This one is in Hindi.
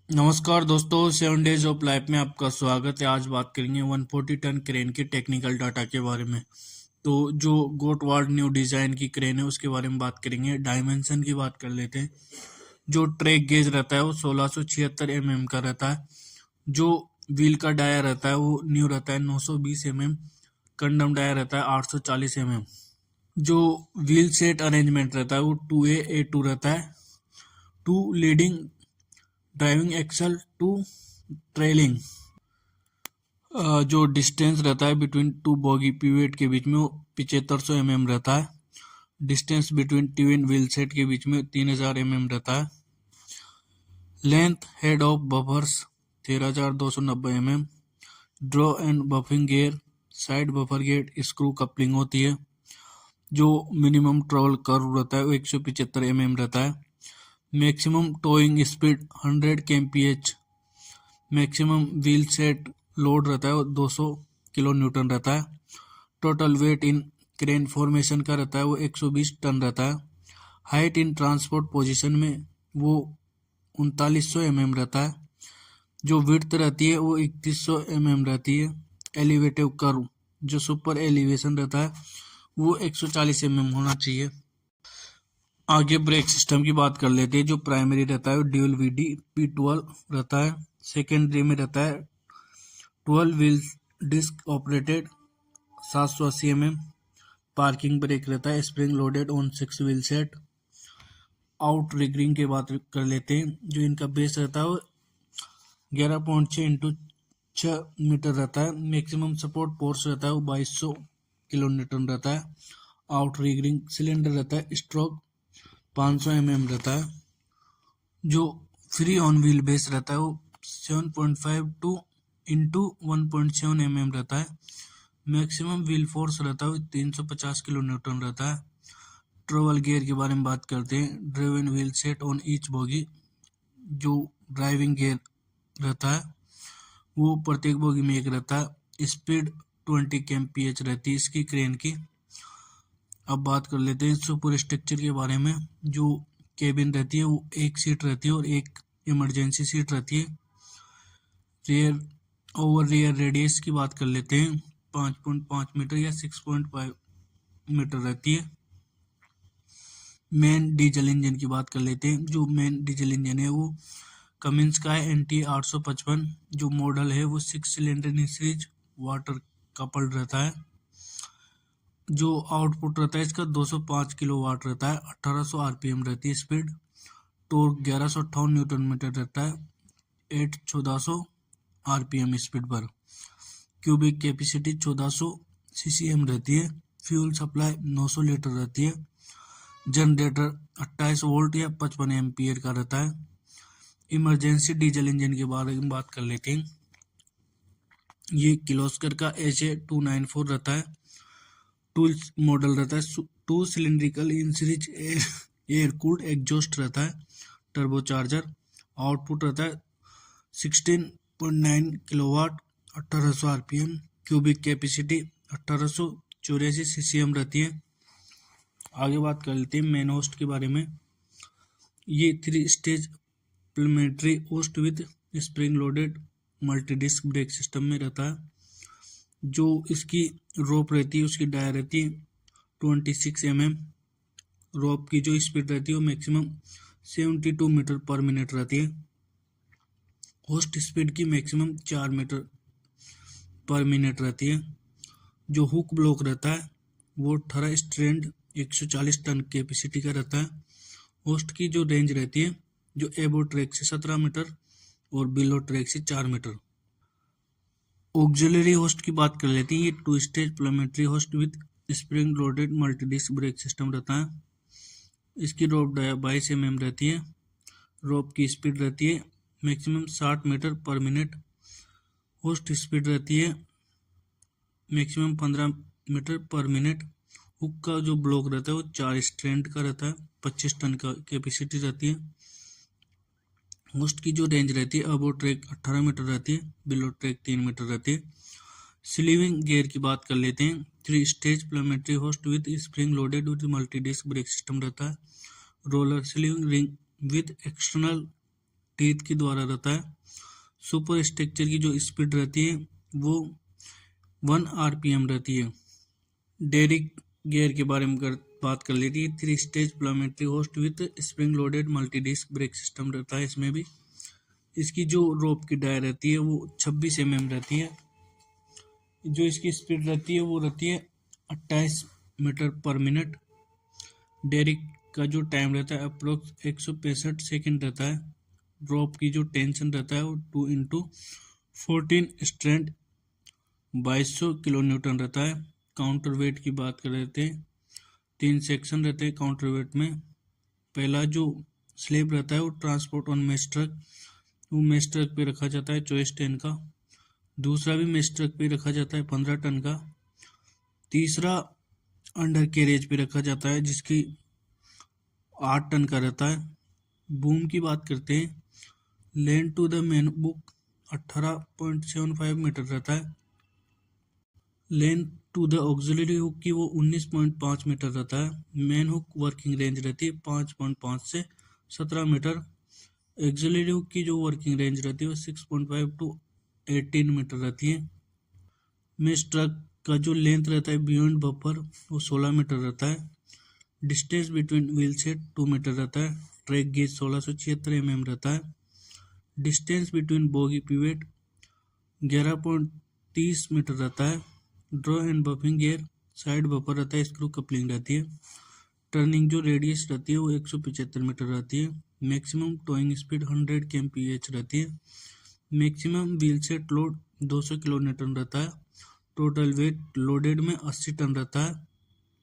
नमस्कार दोस्तों, 7 डेज ऑफ लाइफ में आपका स्वागत है। आज बात करेंगे 140 टन क्रेन के टेक्निकल डाटा के बारे में। तो जो गोटवार्ड न्यू डिज़ाइन की क्रेन है उसके बारे में बात करेंगे। डायमेंशन की बात कर लेते हैं। जो ट्रैक गेज रहता है वो 1676 का रहता है। जो व्हील का डाया रहता है वो न्यू रहता है 920 कंडम डाया रहता है 840 जो व्हील सेट अरेंजमेंट रहता है वो 2A A2 रहता है। To leading driving axle to trailing. जो डिस्टेंस रहता है बिटवीन टू बॉगी पिवेट के बीच में वो 7500 रहता है। Distance between twin wheel set के बीच में 3000 रहता है। Length head of buffers 13290 draw and buffing gear side buffer gate screw coupling होती है। जो मिनिमम ट्रैवल कर्व रहता है वो 175 रहता है। Maximum towing speed 100 kmph। Maximum wheel set load रहता है वो 200 किलो न्यूटन रहता है। टोटल वेट इन क्रेन फॉर्मेशन का रहता है वो 120 टन रहता है। हाइट इन ट्रांसपोर्ट पोजीशन में वो 3900 रहता है। जो विड्थ रहती है वो 3100 रहती है। एलिवेटिव कर्व जो सुपर एलिवेशन रहता है वो 140 होना चाहिए। आगे ब्रेक सिस्टम की बात कर लेते हैं। जो प्राइमरी रहता है वो ड्यूल VD P12 रहता है। सेकेंडरी में रहता है 12 wheel disc operated 780 parking brake रहता है। Spring loaded on 6 wheel set. Out rigging की बात कर लेते हैं। जो इनका बेस रहता है वो 11.6 इंटू 6 मीटर रहता है। मैक्सिमम सपोर्ट फोर्स रहता है वो 2200 किलो न्यूटन रहता है। आउट रिगरिंग सिलेंडर रहता है स्ट्रोक 500 रहता है। जो फ्री ऑन व्हील बेस रहता है वो 7.52 इंटू 1.7 रहता है। मैक्सिमम व्हील फोर्स रहता है वो 350 किलो न्यूटन रहता है। ट्रैवल गियर के बारे में बात करते हैं। Driven wheel set on each bogie. जो ड्राइविंग गियर रहता है वो प्रत्येक बोगी में एक रहता है। स्पीड 20 kmph रहती है इसकी क्रेन की। अब बात कर लेते हैं सुपर स्ट्रक्चर के बारे में। जो केबिन रहती है वो एक सीट रहती है और एक इमरजेंसी सीट रहती है। रियर ओवर रियर रेडियस की बात कर लेते हैं। 5.5 मीटर या 6.5 मीटर रहती है। मेन डीजल इंजन की बात कर लेते हैं। जो मेन डीजल इंजन है वो कमिंस का है NT 855। जो मॉडल है वो 6 सिलेंडर सीरीज वाटर कपल्ड रहता है। जो आउटपुट रहता है इसका 205 किलोवाट रहता है। 1800 RPM रहती है स्पीड। टॉर्क 1158 न्यूटन मीटर रहता है 1400 RPM स्पीड पर। क्यूबिक कैपेसिटी 1400 CCM रहती है। फ्यूल सप्लाई 900 लीटर रहती है। जनरेटर 28 वोल्ट या 55 एम्पियर का रहता है। इमरजेंसी डीजल इंजन के बारे में बात कर लेते हैं। ये किर्लोस्कर का HA294 रहता है। टूल्स मॉडल रहता है 2 cylindrical in series air cooled exhaust रहता है। Turbo charger. आउटपुट रहता है 16.9 kilowatt 1800 RPM। Cubic capacity 1884 CCM रहती है। आगे बात कर लेते हैं मेन होस्ट के बारे में। ये 3 stage planetary hoist with spring loaded multi disc brake system में रहता है। जो इसकी रोप रहती है उसकी डायर रहती है 26 रोप की जो स्पीड रहती है वो मैक्सिमम 72 मीटर पर मिनट रहती है। होस्ट स्पीड की मैक्सिमम 4 मीटर पर मिनट रहती है। जो हुक ब्लॉक रहता है वो 18 स्ट्रैंड 140 टन कैपेसिटी का रहता है। होस्ट की जो रेंज रहती है जो एबो ट्रैक से 17 मीटर और बिलो ट्रैक से 4 मीटर। ऑक्सिलरी होस्ट की बात कर लेते हैं। ये 2 stage planetary hoist with spring loaded multi disc brake system रहता है। इसकी रोप 22 रहती है। रोप की स्पीड रहती है maximum 60 metre per minute. Hoist speed रहती है maximum 15 metre per minute. Hook का जो ब्लॉक रहता है वो 4 स्ट्रैंड का रहता है। 25 टन का कैपेसिटी रहती है। होस्ट की जो रेंज रहती है अबो ट्रैक 18 मीटर रहती है। बिलो ट्रैक 3 मीटर रहती है। स्लीविंग गियर की बात कर लेते हैं। 3 stage planetary hoist with spring loaded with multi disc brake system रहता है। Roller slewing ring with external teeth के द्वारा रहता है। सुपर स्ट्रक्चर की जो स्पीड रहती है वो 1 RPM रहती है। डेरिक गियर के बारे में बात कर लेती है। 3 stage planetary hoist with spring loaded multi disc brake system रहता है इसमें भी। इसकी जो रोप की डाई रहती है वो 26 mm रहती है। जो इसकी स्पीड रहती है वो रहती है 28 मीटर पर मिनट। डेरिक का जो टाइम रहता है अप्रोक्स 165 सेकेंड रहता है। ड्रॉप की जो टेंशन रहता है वो 2x14 स्ट्रेंथ 2200 किलो न्यूटन रहता है। काउंटर वेट की बात कर रहे थे। 3 सेक्शन रहते हैं काउंटर वेट में। पहला जो स्लेब रहता है वो ट्रांसपोर्ट ऑन मेस ट्रक, वो मेस ट्रक पे रखा जाता है 24 टन का। दूसरा भी मेस ट्रक पे रखा जाता है 15 टन का। तीसरा अंडर कैरेज पे रखा जाता है जिसकी 8 टन का रहता है। बूम की बात करते हैं। Length to the main book 18.75 metre रहता है। Length to the auxiliary hook की वो 19.5 मीटर रहता है। मेन हुक वर्किंग रेंज रहती है 5.5 से 17 मीटर। ऑक्सिलरी हुक की जो वर्किंग रेंज रहती है वो 6.5 टू 18 मीटर रहती है। मेस ट्रक का जो लेंथ रहता है बियॉन्ड बफर वो 16 मीटर रहता है। Distance between wheel set 2 metre रहता है। ट्रैक गेज 1676 mm रहता है। Distance between bogie pivot 11.30 metre रहता है। Draw and buffing gear side buffer रहता है, स्क्रू कपलिंग रहती है। टर्निंग जो रेडियस रहती है वो 175 मीटर रहती है। मैक्सिमम टोइंग स्पीड 100 kmph रहती है। Maximum wheel set load 200 kilo Newton रहता है। टोटल वेट लोडेड में 80 टन रहता है।